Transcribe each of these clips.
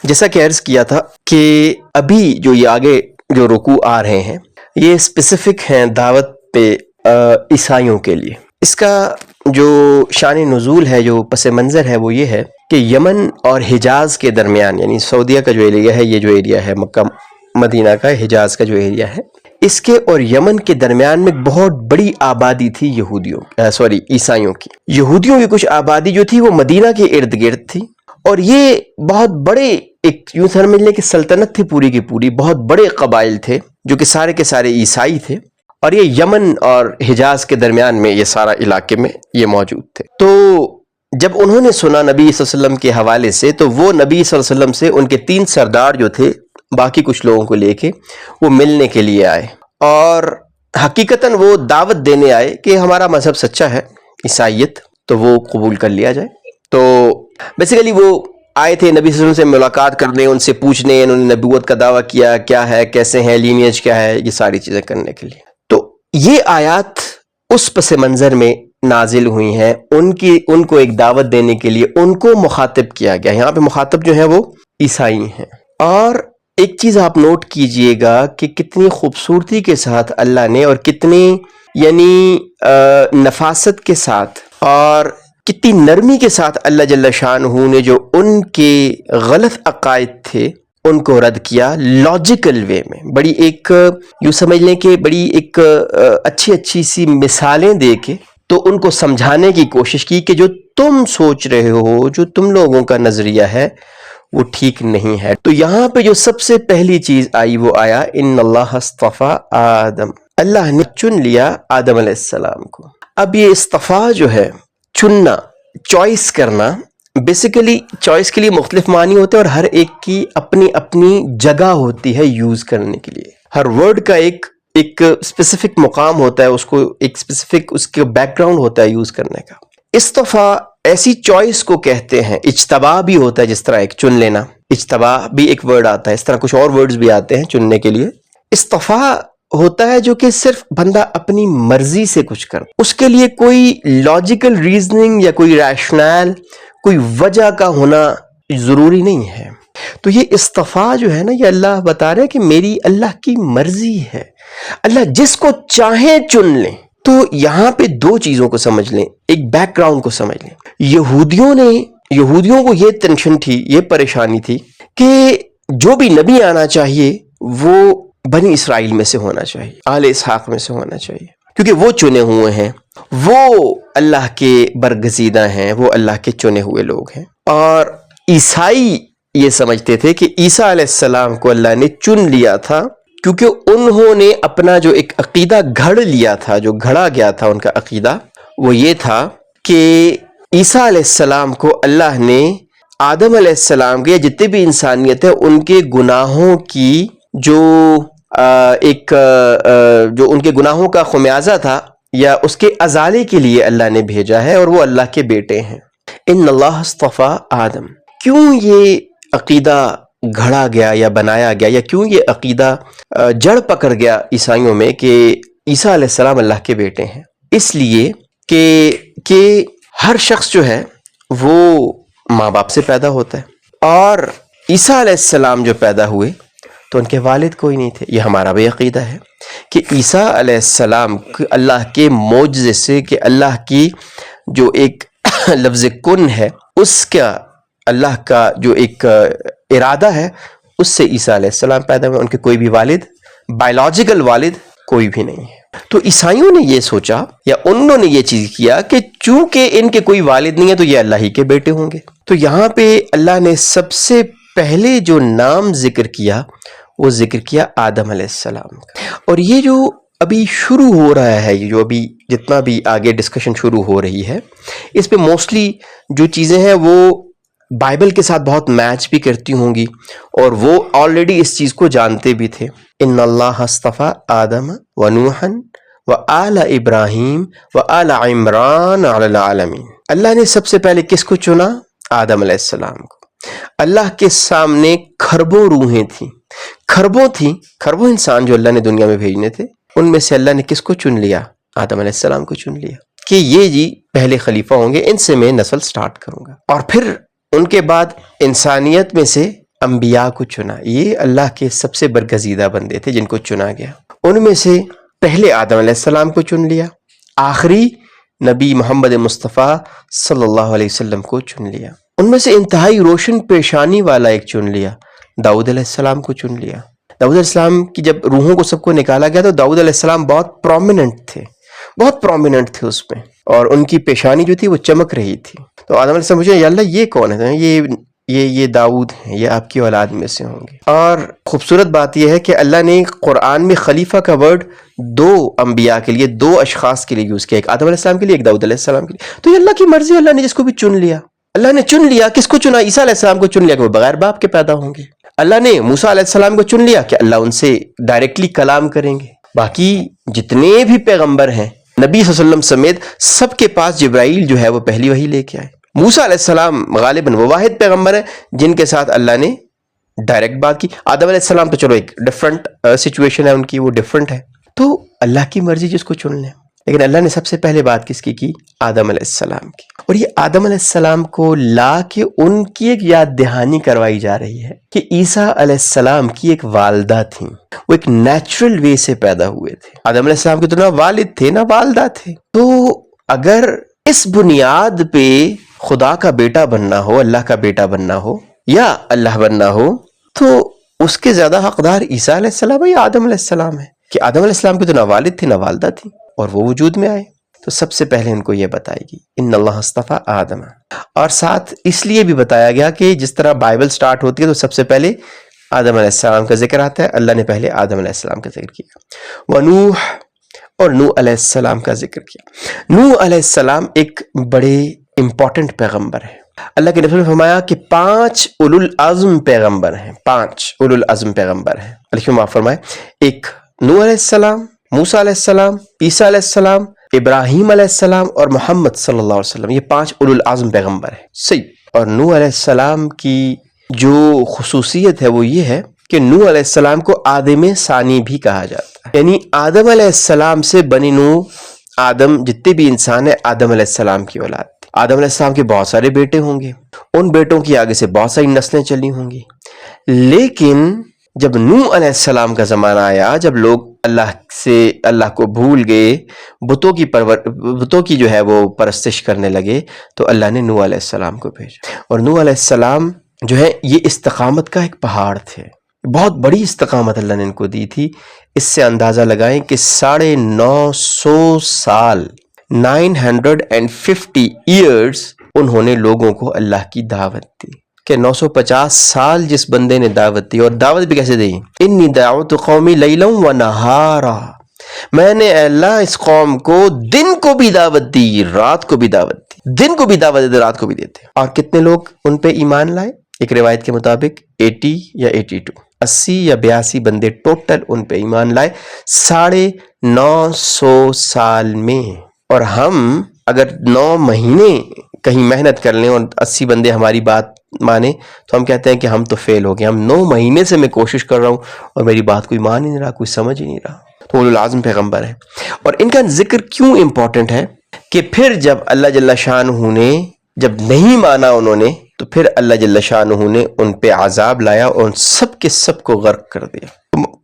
جیسا کہ عرض کیا تھا کہ ابھی جو یہ آگے جو رکوع آ رہے ہیں یہ اسپیسیفک ہیں دعوت پہ عیسائیوں کے لیے. اس کا جو شان نزول ہے، جو پس منظر ہے، وہ یہ ہے کہ یمن اور حجاز کے درمیان، یعنی سعودیہ کا جو ایریا ہے، یہ جو ایریا ہے مکہ مدینہ کا، حجاز کا جو ایریا ہے، اس کے اور یمن کے درمیان میں بہت بڑی آبادی تھی عیسائیوں کی. یہودیوں کی کچھ آبادی جو تھی وہ مدینہ کے ارد گرد تھی، اور یہ بہت بڑے ایک یوں سمجھ لیں کہ سلطنت تھی پوری کی پوری. بہت بڑے قبائل تھے جو کہ سارے کے سارے عیسائی تھے، اور یہ یمن اور حجاز کے درمیان میں یہ سارا علاقے میں یہ موجود تھے. تو جب انہوں نے سنا نبی صلی اللہ علیہ وسلم کے حوالے سے، تو وہ نبی صلی اللہ علیہ وسلم سے ان کے 3 سردار جو تھے باقی کچھ لوگوں کو لے کے وہ ملنے کے لیے آئے، اور حقیقتاً وہ دعوت دینے آئے کہ ہمارا مذہب سچا ہے، عیسائیت، تو وہ قبول کر لیا جائے. تو بیسیکلی وہ آئے تھے نبی صلی اللہ علیہ وسلم سے ملاقات کرنے، ان سے پوچھنے، انہوں نے نبوت کا دعویٰ کیا، کیا ہے، کیسے ہیں، لینیج کیا ہے، یہ ساری چیزیں کرنے کے لیے. تو یہ آیات اس پس منظر میں نازل ہوئی ہیں، ان کو ایک دعوت دینے کے لیے ان کو مخاطب کیا گیا. یہاں پہ مخاطب جو ہیں وہ عیسائی ہیں. اور ایک چیز آپ نوٹ کیجئے گا کہ کتنی خوبصورتی کے ساتھ اللہ نے، اور کتنی یعنی نفاست کے ساتھ اور کتنی نرمی کے ساتھ اللہ جل شانہ نے جو ان کے غلط عقائد تھے ان کو رد کیا لاجیکل وے میں. بڑی ایک یوں سمجھ لیں کہ بڑی ایک اچھی سی مثالیں دے کے تو ان کو سمجھانے کی کوشش کی کہ جو تم سوچ رہے ہو، جو تم لوگوں کا نظریہ ہے، وہ ٹھیک نہیں ہے. تو یہاں پہ جو سب سے پہلی چیز آئی وہ آیا ان اللہ اصطفیٰ آدم، اللہ نے چن لیا آدم علیہ السلام کو. اب یہ اصطفیٰ جو ہے، چننا، چوائس کرنا، بیسیکلی چوائس کے لیے مختلف معنی ہوتے ہیں، اور ہر ایک کی اپنی اپنی جگہ ہوتی ہے یوز کرنے کے لیے. ہر ورڈ کا ایک اسپیسیفک مقام ہوتا ہے، اس کو ایک اسپیسیفک اس کے بیک گراؤنڈ ہوتا ہے یوز کرنے کا. اصطفیٰ ایسی چوائس کو کہتے ہیں. اجتبا بھی ہوتا ہے، جس طرح ایک چن لینا، اجتبا بھی ایک ورڈ آتا ہے، اس طرح کچھ اور ورڈز بھی آتے ہیں چننے کے لیے. اصطفیٰ ہوتا ہے جو کہ صرف بندہ اپنی مرضی سے کچھ کرتا، اس کے لیے کوئی لاجیکل ریزننگ یا کوئی ریشنل، کوئی وجہ کا ہونا ضروری نہیں ہے. تو یہ اصطفیٰ جو ہے نا، یہ اللہ بتا رہے ہیں کہ میری اللہ کی مرضی ہے، اللہ جس کو چاہے چن لیں. تو یہاں پہ 2 چیزوں کو سمجھ لیں، ایک بیک گراؤنڈ کو سمجھ لیں. یہودیوں کو یہ ٹینشن تھی، یہ پریشانی تھی کہ جو بھی نبی آنا چاہیے وہ بنی اسرائیل میں سے ہونا چاہیے، آل اسحاق میں سے ہونا چاہیے، کیونکہ وہ چنے ہوئے ہیں، وہ اللہ کے برگزیدہ ہیں، وہ اللہ کے چنے ہوئے لوگ ہیں. اور عیسائی یہ سمجھتے تھے کہ عیسیٰ علیہ السلام کو اللہ نے چن لیا تھا کیونکہ انہوں نے اپنا جو ایک عقیدہ گھڑ لیا تھا، جو گھڑا گیا تھا ان کا عقیدہ، وہ یہ تھا کہ عیسیٰ علیہ السلام کو اللہ نے آدم علیہ السلام کے جتنے بھی انسانیت ہے ان کے گناہوں کی جو جو ان کے گناہوں کا خمیازہ تھا یا اس کے ازالے کے لیے اللہ نے بھیجا ہے، اور وہ اللہ کے بیٹے ہیں. ان اللہ اصطفیٰ آدم. کیوں یہ عقیدہ گھڑا گیا یا بنایا گیا، یا کیوں یہ عقیدہ جڑ پکڑ گیا عیسائیوں میں کہ عیسیٰ علیہ السلام اللہ کے بیٹے ہیں؟ اس لیے کہ ہر شخص جو ہے وہ ماں باپ سے پیدا ہوتا ہے، اور عیسیٰ علیہ السلام جو پیدا ہوئے تو ان کے والد کوئی نہیں تھے. یہ ہمارا بھی عقیدہ ہے کہ عیسیٰ علیہ السلام اللہ کے معجزے سے، کہ اللہ کی جو ایک لفظ کن ہے، اس کا اللہ کا جو ایک ارادہ ہے، اس سے عیسیٰ علیہ السلام پیدا ہوئے. ان کے کوئی بھی والد، بائیولوجیکل والد کوئی بھی نہیں ہے. تو عیسائیوں نے یہ سوچا، یا انہوں نے یہ چیز کیا کہ چونکہ ان کے کوئی والد نہیں ہے تو یہ اللہ ہی کے بیٹے ہوں گے. تو یہاں پہ اللہ نے سب سے پہلے جو نام ذکر کیا وہ ذکر کیا آدم علیہ السلام کا. اور یہ جو ابھی شروع ہو رہا ہے، یہ جو ابھی جتنا بھی آگے ڈسکشن شروع ہو رہی ہے، اس پہ موسٹلی جو چیزیں ہیں وہ بائبل کے ساتھ بہت میچ بھی کرتی ہوں گی، اور وہ آلریڈی اس چیز کو جانتے بھی تھے. ان اللہ اصطفیٰ آدم و نوحا و آل ابراہیم و آل عمران علی العالمین. اللہ نے سب سے پہلے کس کو چنا؟ آدم علیہ السلام کو. اللہ کے سامنے کھربوں روحیں تھیں، کھربوں انسان جو اللہ نے دنیا میں بھیجنے تھے، ان میں سے اللہ نے کس کو چن لیا؟ آدم علیہ السلام کو چن لیا کہ یہ جی پہلے خلیفہ ہوں گے، ان سے میں نسل سٹارٹ کروں گا. اور پھر ان کے بعد انسانیت میں سے انبیاء کو چنا. یہ اللہ کے سب سے برگزیدہ بندے تھے جن کو چنا گیا. ان میں سے پہلے آدم علیہ السلام کو چن لیا, آخری نبی محمد مصطفیٰ صلی اللہ علیہ وسلم کو چن لیا. ان میں سے انتہائی روشن پیشانی والا ایک چن لیا, داؤد علیہ السلام کو چن لیا. داؤد علیہ السلام کی جب روحوں کو سب کو نکالا گیا تو داؤد علیہ السلام بہت پرومیننٹ تھے, بہت پرومیننٹ تھے اس میں, اور ان کی پیشانی جو تھی وہ چمک رہی تھی. تو آدم علیہ السلام پوچھے یا اللہ یہ کون ہے؟ یہ داؤد ہیں, یہ آپ کی اولاد میں سے ہوں گے. اور خوبصورت بات یہ ہے کہ اللہ نے قرآن میں خلیفہ کا ورڈ دو انبیاء کے لیے, دو اشخاص کے لیے یوز کیا, ایک آدم علیہ السلام کے لیے, ایک داؤد علیہ السلام کے لیے. تو یہ اللہ کی مرضی, اللہ نے جس کو بھی چن لیا. اللہ نے چن لیا, کس کو چنا؟ عیسیٰ علیہ السلام کو چن لیا کہ وہ بغیر باپ کے پیدا ہوں گے. اللہ نے موسیٰ علیہ السلام کو چن لیا کہ اللہ ان سے ڈائریکٹلی کلام کریں گے. باقی جتنے بھی پیغمبر ہیں نبی صلی اللہ علیہ وسلم سمیت, سب کے پاس جبرائیل جو ہے وہ پہلی وحی لے کے آئے. موسیٰ علیہ السلام غالباً وہ واحد پیغمبر ہیں جن کے ساتھ اللہ نے ڈائریکٹ بات کی. آدم علیہ السلام تو چلو ایک ڈفرنٹ سچویشن ہے ان کی, وہ ڈفرنٹ ہے, تو اللہ کی مرضی جس کو چن لیں. لیکن اللہ نے سب سے پہلے بات کس کی آدم علیہ السلام کی. اور یہ آدم علیہ السلام کو لا کے ان کی ایک یاد دہانی کروائی جا رہی ہے کہ عیسیٰ علیہ السلام کی ایک والدہ تھیں, وہ ایک نیچرل وے سے پیدا ہوئے تھے. آدم علیہ السلام کے تو نہ والد تھے نہ والدہ تھے. تو اگر اس بنیاد پہ خدا کا بیٹا بننا ہو, اللہ کا بیٹا بننا ہو یا اللہ بننا ہو, تو اس کے زیادہ حقدار عیسیٰ علیہ السلام یا آدم علیہ السلام ہے کہ آدم علیہ السلام کے تو نہ والد تھے نہ والدہ تھی, اور وہ وجود میں آئے. تو سب سے پہلے ان کو یہ بتائے گی ان اللہ اصطفیٰ آدم, اور ساتھ اس لیے بھی بتایا گیا کہ جس طرح بائبل سٹارٹ ہوتی ہے تو سب سے پہلے آدم علیہ السلام کا ذکر آتا ہے. اللہ نے پہلے آدم علیہ السلام کا ذکر کیا, ونوح اور نوح علیہ السلام کا ذکر کیا. نوح علیہ السلام ایک بڑے امپورٹنٹ پیغمبر ہیں. اللہ کے نبی نے فرمایا کہ 5 اولو العزم پیغمبر ہیں, 5 اولو العزم پیغمبر ہیں. اللہ معاف فرمائے, ایک نوح علیہ السلام, موسیٰ علیہ السلام, عیسیٰ علیہ السلام, ابراہیم علیہ السلام اور محمد صلی اللہ علیہ وسلم, یہ 5 اولو العزم پیغمبر ہیں. صحیح. اور نوح علیہ السلام کی جو خصوصیت ہے وہ یہ ہے کہ نوح علیہ السلام کو آدم ثانی بھی کہا جاتا ہے, یعنی آدم علیہ السلام سے بنی نوح, آدم جتنے بھی انسان ہیں آدم علیہ السلام کی اولاد. آدم علیہ السلام کے بہت سارے بیٹے ہوں گے, ان بیٹوں کی آگے سے بہت ساری نسلیں چلی ہوں گی. لیکن جب نوح علیہ السلام کا زمانہ آیا, جب لوگ اللہ کو بھول گئے, بتوں کی جو ہے وہ پرستش کرنے لگے, تو اللہ نے نوح علیہ السلام کو بھیجا. اور نوح علیہ السلام جو ہے یہ استقامت کا ایک پہاڑ تھے, بہت بڑی استقامت اللہ نے ان کو دی تھی. اس سے اندازہ لگائیں کہ 950 سال 950 ایئرز انہوں نے لوگوں کو اللہ کی دعوت دی. کہ 950 سال جس بندے نے دعوت دی, اور دعوت بھی کیسے دی, انی دعوت قومی لیلا و نہارا, میں نے اللہ اس قوم کو دن کو بھی دعوت دی رات کو بھی دعوت دی, دن کو بھی دعوت دیتے رات کو بھی دیتے. اور کتنے لوگ ان پہ ایمان لائے؟ ایک روایت کے مطابق 80 یا 80 یا 82 بندے ٹوٹل ان پہ ایمان لائے 950 سال میں. اور ہم اگر 9 مہینے کہیں محنت کر لیں اور 80 بندے ہماری بات مانے تو ہم کہتے ہیں کہ ہم تو فیل ہو گئے. ہم 9 مہینے سے میں کوشش کر رہا ہوں اور میری بات کوئی مان ہی نہیں رہا, کوئی سمجھ ہی نہیں رہا. تو اولو العزم پیغمبر ہیں. اور ان کا ذکر کیوں امپورٹنٹ ہے کہ پھر جب اللہ جل شانہ نے جب نہیں مانا انہوں نے, تو پھر اللہ جل شانہ نے ان پہ عذاب لایا اور ان سب کے سب کو غرق کر دیا.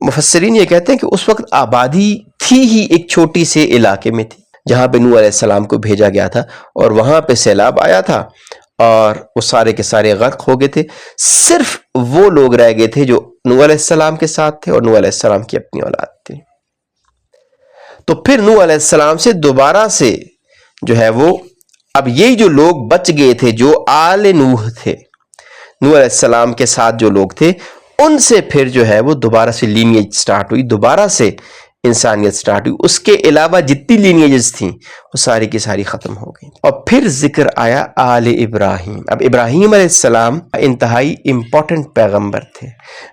مفسرین یہ کہتے ہیں کہ اس وقت آبادی تھی ہی ایک چھوٹی سے علاقے میں تھی جہاں پہ نوح علیہ السلام کو بھیجا گیا تھا, اور وہاں پہ سیلاب آیا تھا اور وہ سارے کے سارے غرق ہو گئے تھے. صرف وہ لوگ رہ گئے تھے جو نوح علیہ السلام کے ساتھ تھے اور نوح علیہ السلام کی اپنی اولاد تھی. تو پھر نوح علیہ السلام سے دوبارہ سے جو ہے وہ اب یہی جو لوگ بچ گئے تھے جو آل نوح تھے, نوح علیہ السلام کے ساتھ جو لوگ تھے, ان سے پھر جو ہے وہ دوبارہ سے لینیج سٹارٹ ہوئی, دوبارہ سے انسانیت سٹارٹ ہوئی. اس کے علاوہ جتنی لینیجز تھیں وہ ساری کی ساری ختم ہو گئی. اور پھر ذکر آیا آل ابراہیم. اب ابراہیم علیہ السلام انتہائی امپورٹنٹ پیغمبر تھے,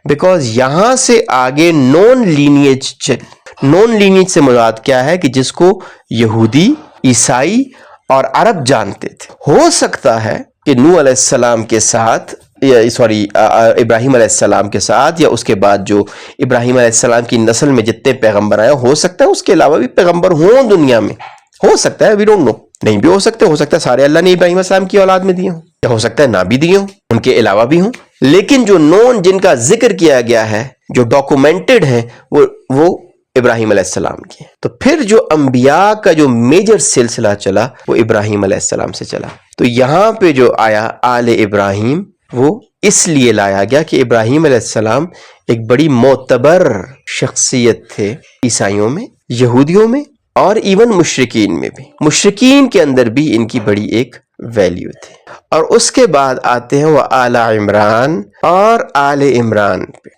بیکاز یہاں سے آگے نون لینیج چلی. نون لینیج سے مراد کیا ہے کہ جس کو یہودی, عیسائی اور عرب جانتے تھے. ہو سکتا ہے کہ نوح علیہ السلام کے ساتھ ابراہیم علیہ السلام کے ساتھ یا اس کے بعد جو ابراہیم علیہ السلام کی نسل میں جتنے پیغمبر آئے, ہو سکتا ہے اس کے علاوہ بھی پیغمبر ہوں دنیا میں, ہو سکتا ہے, وی ڈونٹ نو. نہیں بھی ہو سکتا ہے سارے اللہ نے ابراہیم علیہ السلام کی اولاد میں دیے ہوں, یا ہو سکتا ہے نہ بھی دیے ہوں, ان کے علاوہ بھی ہوں. لیکن جو نون جن کا ذکر کیا گیا ہے، جو ڈاکومنٹڈ ہیں، وہ ابراہیم علیہ السلام کی ہیں۔ تو پھر جو انبیاء کا جو میجر سلسلہ چلا وہ ابراہیم علیہ السلام سے چلا۔ تو یہاں پہ جو آیا آل ابراہیم، وہ اس لیے لایا گیا کہ ابراہیم علیہ السلام ایک بڑی معتبر شخصیت تھے عیسائیوں میں، یہودیوں میں، اور ایون مشرکین میں بھی۔ مشرکین کے اندر بھی ان کی بڑی ایک ویلیو تھی۔ اور اس کے بعد آتے ہیں وہ آل عمران، اور آل عمران پہ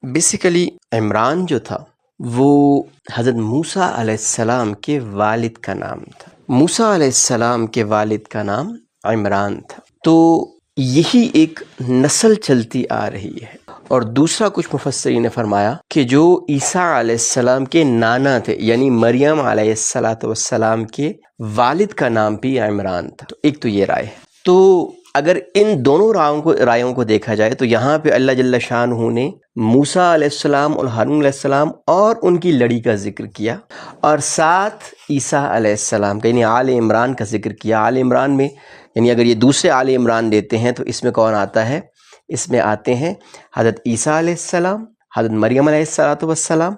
بیسیکلی عمران جو تھا وہ حضرت موسیٰ علیہ السلام کے والد کا نام تھا۔ موسیٰ علیہ السلام کے والد کا نام عمران تھا۔ تو یہی ایک نسل چلتی آ رہی ہے۔ اور دوسرا کچھ مفسرین نے فرمایا کہ جو عیسیٰ علیہ السلام کے نانا تھے، یعنی مریم علیہ السلام کے والد کا نام بھی عمران تھا۔ تو ایک تو یہ رائے ہے۔ تو اگر ان دونوں رائیوں کو دیکھا جائے تو یہاں پہ اللہ جل شانہ نے موسیٰ علیہ السلام اور ہارون علیہ السلام اور ان کی لڑی کا ذکر کیا، اور ساتھ عیسیٰ علیہ السلام کا یعنی آل عمران کا ذکر کیا۔ آل عمران میں یعنی اگر یہ دوسرے آل عمران دیتے ہیں تو اس میں کون آتا ہے؟ اس میں آتے ہیں حضرت عیسیٰ علیہ السلام، حضرت مریم علیہ السلام،